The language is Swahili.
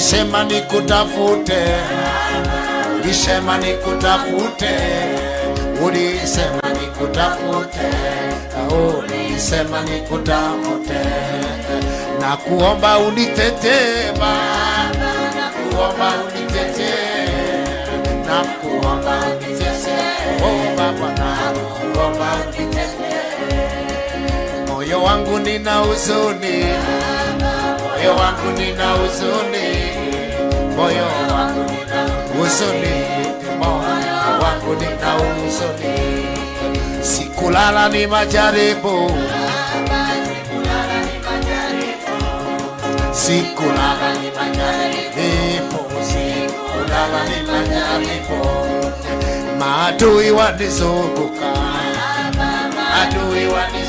ulisema nikutafute, ulisema nikutafute, ulisema nikutafute, ulisema nikutafute. Na kuomba unitetee Baba, na kuomba unitetee, na kuomba unitetee, oh Baba, na kuomba unitetee. Moyo wangu nina huzuni, moyo wangu nina huzuni, moyo wangu nina huzuni, moyo wangu nina huzuni. Sikulala ni majaribu, sikulala ni majaribu, sikulala ni majaribu. Maadui wanizunguka, maadui wanizunguka,